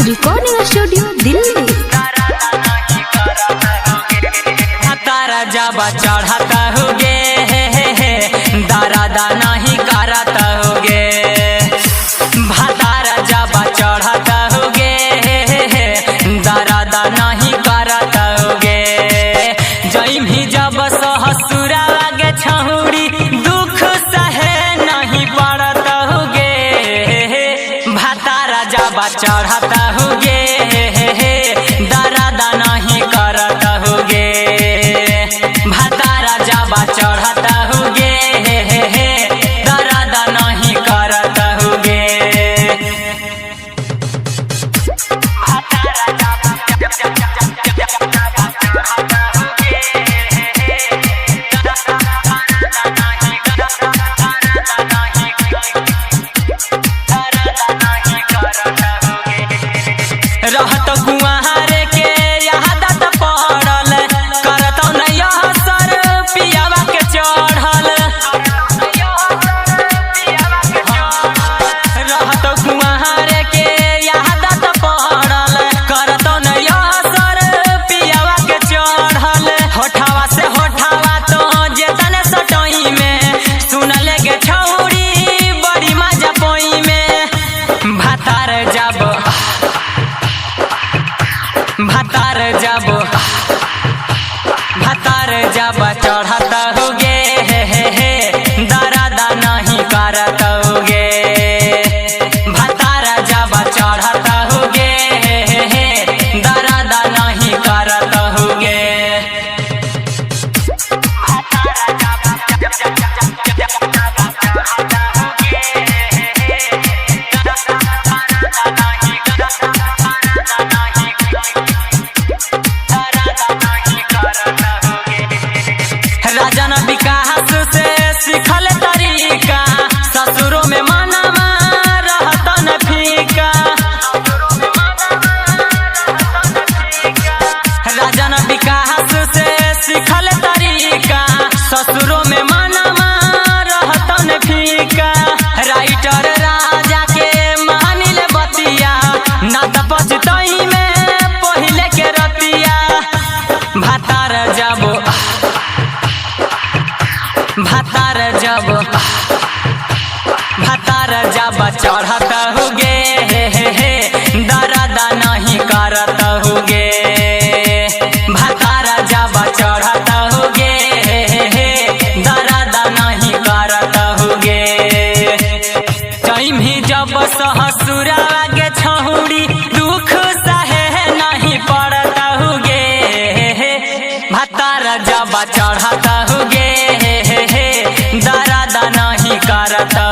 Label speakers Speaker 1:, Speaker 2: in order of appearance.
Speaker 1: Recording studio Delhi.
Speaker 2: जब चढ़ता होगे दर्द नहीं करता होगे, भातार जब चढ़ता होगे दर्द नहीं करता होगे। जई भी जब ससुरा लागे छहुरी दुख सहे नहीं पड़ता होगे, भातार जब चढ़ता होगे दर्द नहीं करता होगे, भातारा जब चढ़ता होगे दर्द नहीं करता होगे। रहत कुआर के यादत पड़ल करत नहीं असर पियावा के चढ़ल, रहत कुआर के यादत पड़ल करत नहीं असर पियावा के चढ़ल। होठावा से होठावा तो जेतन सटोई में सुन लेगे छौरी बड़ी मजा पोई में, भातार जब चढ़ता होगे दर्द नहीं करता होगे, भातार जब चढ़ता होगे दर्द नहीं करता होगे। राजन विकास से सीखल तरीका ससुरों में मनमा रहतन फीका, राजन विकास से सीखल तरीका ससुरों में मनमा रहतन फीका। राइटर राजा के मानिल बतिया ना त पछतई में पहिले के रतिया, भातार जब चढ़ता होगे दर्द नहीं करता होगे, भातार जब चढ़ता होगे दर्द नहीं करता होगे। भी जब ससुरा लागे छहुरी दुख सहे नहीं पड़ता होगे, भातार जब चढ़ता होगे दर्द नहीं करता